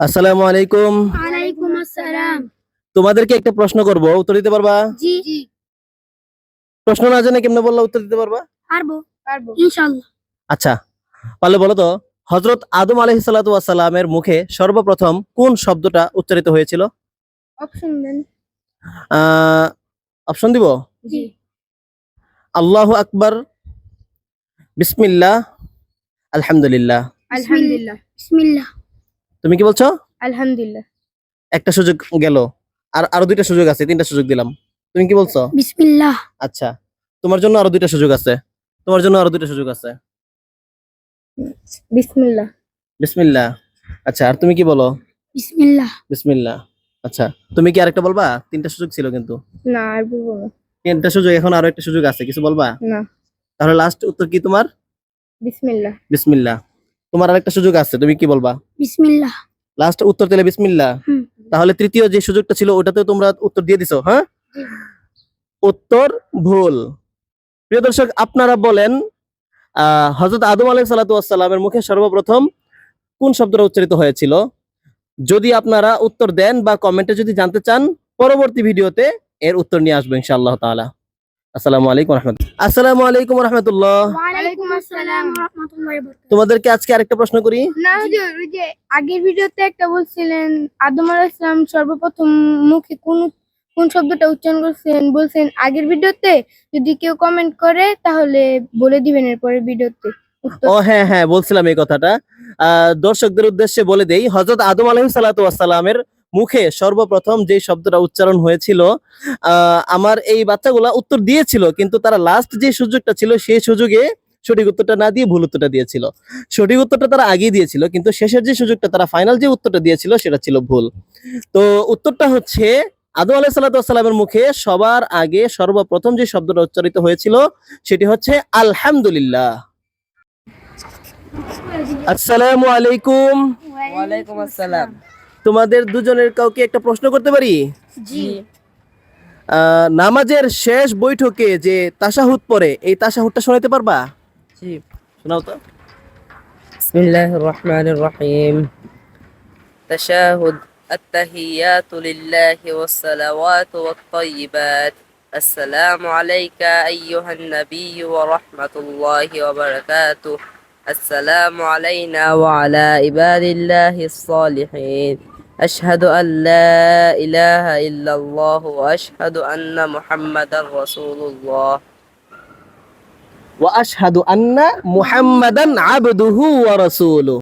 আসসালামু আলাইকুম। ওয়ালাইকুম আসসালাম। তোমাদেরকে একটা প্রশ্ন করব, উত্তর দিতে পারবা? জি প্রশ্ন না জেনে কেমনে বললা উত্তর দিতে পারবা? পারবো ইনশাআল্লাহ। আচ্ছা, পারলে বলো তো, হযরত আদম আলাইহিস সালাতু ওয়াস সালামের মুখে সর্বপ্রথম কোন শব্দটা উচ্চারিত হয়েছিল? অপশন দেন। আহ অপশন দিব? জি। আল্লাহু আকবার, বিসমিল্লাহ, আলহামদুলিল্লাহ। আলহামদুলিল্লাহ। বিসমিল্লাহ। তুমি কি বলছো? আলহামদুলিল্লাহ। একটা সুযোগ গেল, আর আরো দুইটা সুযোগ আছে, তিনটা সুযোগ দিলাম। তুমি কি বলছো? বিসমিল্লাহ। আচ্ছা, তোমার জন্য আরো দুইটা সুযোগ আছে, তোমার জন্য আরো দুইটা সুযোগ আছে। বিসমিল্লাহ। বিসমিল্লাহ। আচ্ছা, আর তুমি কি বলো? বিসমিল্লাহ। বিসমিল্লাহ। আচ্ছা, তুমি কি আরেকটা বলবা? তিনটা সুযোগ ছিল কিন্তু। না আর বলবো না। তিনটা সুযোগ, এখন আরো একটা সুযোগ আছে, কিছু বলবা? না। তাহলে লাস্ট উত্তর কি তোমার? বিসমিল্লাহ। বিসমিল্লাহ। তোমার আরেকটা সুযোগ আছে, তুমি কি বলবা? বিসমিল্লাহ। লাস্ট উত্তর দিলে বিসমিল্লাহ। হুম। তাহলে তৃতীয় যে সুযোগটা ছিল ওটাতেও তোমরা উত্তর দিয়ে দিছো, হ্যাঁ? উত্তর ভুল। প্রিয় দর্শক, আপনারা বলেন, হযরত আদম আলাইহিস সালাতু ওয়াস সালামের মুখে সর্বপ্রথম কোন শব্দটা উচ্চারিত হয়েছিল? যদি আপনারা উত্তর দেন বা কমেন্টে যদি জানতে চান, পরবর্তী ভিডিওতে এর উত্তর নিয়ে আসবো ইনশাআল্লাহ তাআলা। আসসালামু আলাইকুম রাহমাতুল্লাহ। আসসালামু আলাইকুম রাহমাতুল্লাহ। ওয়ালাইকুম আসসালাম ওয়া রাহমাতুল্লাহি ওয়া বারাকাতুহু। তোমাদেরকে আজকে আরেকটা প্রশ্ন করি। না হুজুর, ওই যে আগের ভিডিওতে একটা বলছিলেন আদম আলাইহিস সালাম সর্বপ্রথম মুখে কোন কোন শব্দটা উচ্চারণ করছেন, বলছেন আগের ভিডিওতে। যদি কেউ কমেন্ট করে তাহলে বলে দিবেন এরপরের ভিডিওতে উত্তর। ও হ্যাঁ হ্যাঁ, বলছিলাম এই কথাটা। দর্শকদের উদ্দেশ্যে বলে দেই, হযরত আদম আলাইহিস সালাতু ওয়াস সালামের মুখে সর্বপ্রথম যে শব্দটা উচ্চারণ হয়েছিল, আমার এই বাচ্চাগুলা উত্তর দিয়েছিল, কিন্তু তারা লাস্ট যে সুযোগটা ছিল সেই সুযোগে সঠিক উত্তরটা না দিয়ে ভুল উত্তরটা দিয়েছিল। সঠিক উত্তরটা তারা আগেই দিয়েছিল, কিন্তু শেষের যে সুযোগটা, তারা ফাইনাল যে উত্তরটা দিয়েছিল সেটা ছিল ভুল। তো উত্তরটা হচ্ছে, আদম আলাইহিস সালাতু ওয়াস সালামের মুখে সবার আগে সর্বপ্রথম যে শব্দটা উচ্চারিত হয়েছিল সেটি হচ্ছে আলহামদুলিল্লাহ। আসসালামু আলাইকুম। ওয়ালাইকুম আসসালাম। তোমাদের দুজনের কাউকে একটা প্রশ্ন করতে পারি? জি। নামাজের শেষ বৈঠকে যে তাশাহুদ পড়ে, এই তাশাহুদটা শোনাতে পারবা? জি। শোনাও তো। বিসমিল্লাহির রহমানির রহিম। তাশাহুদ। আত-তাহিয়াতু লিল্লাহি ওয়াস-সালাওয়াতু ওয়াত-তাইয়্যিবাত। আসসালামু আলাইকা আইয়ুহান নাবিয়্যু ওয়া রাহমাতুল্লাহি ওয়া বারাকাতুহু। আসসালামু আলাইনা ওয়া আলা ইবাদিল্লাহিস সালিহিন। আশহাদু আল লা ইলাহা ইল্লাল্লাহু ওয়া আশহাদু আন্না মুহাম্মাদার রাসূলুল্লাহ। ওয়া আশহাদু আন্না মুহাম্মাদান আবদুহু ওয়া রাসূলুহু।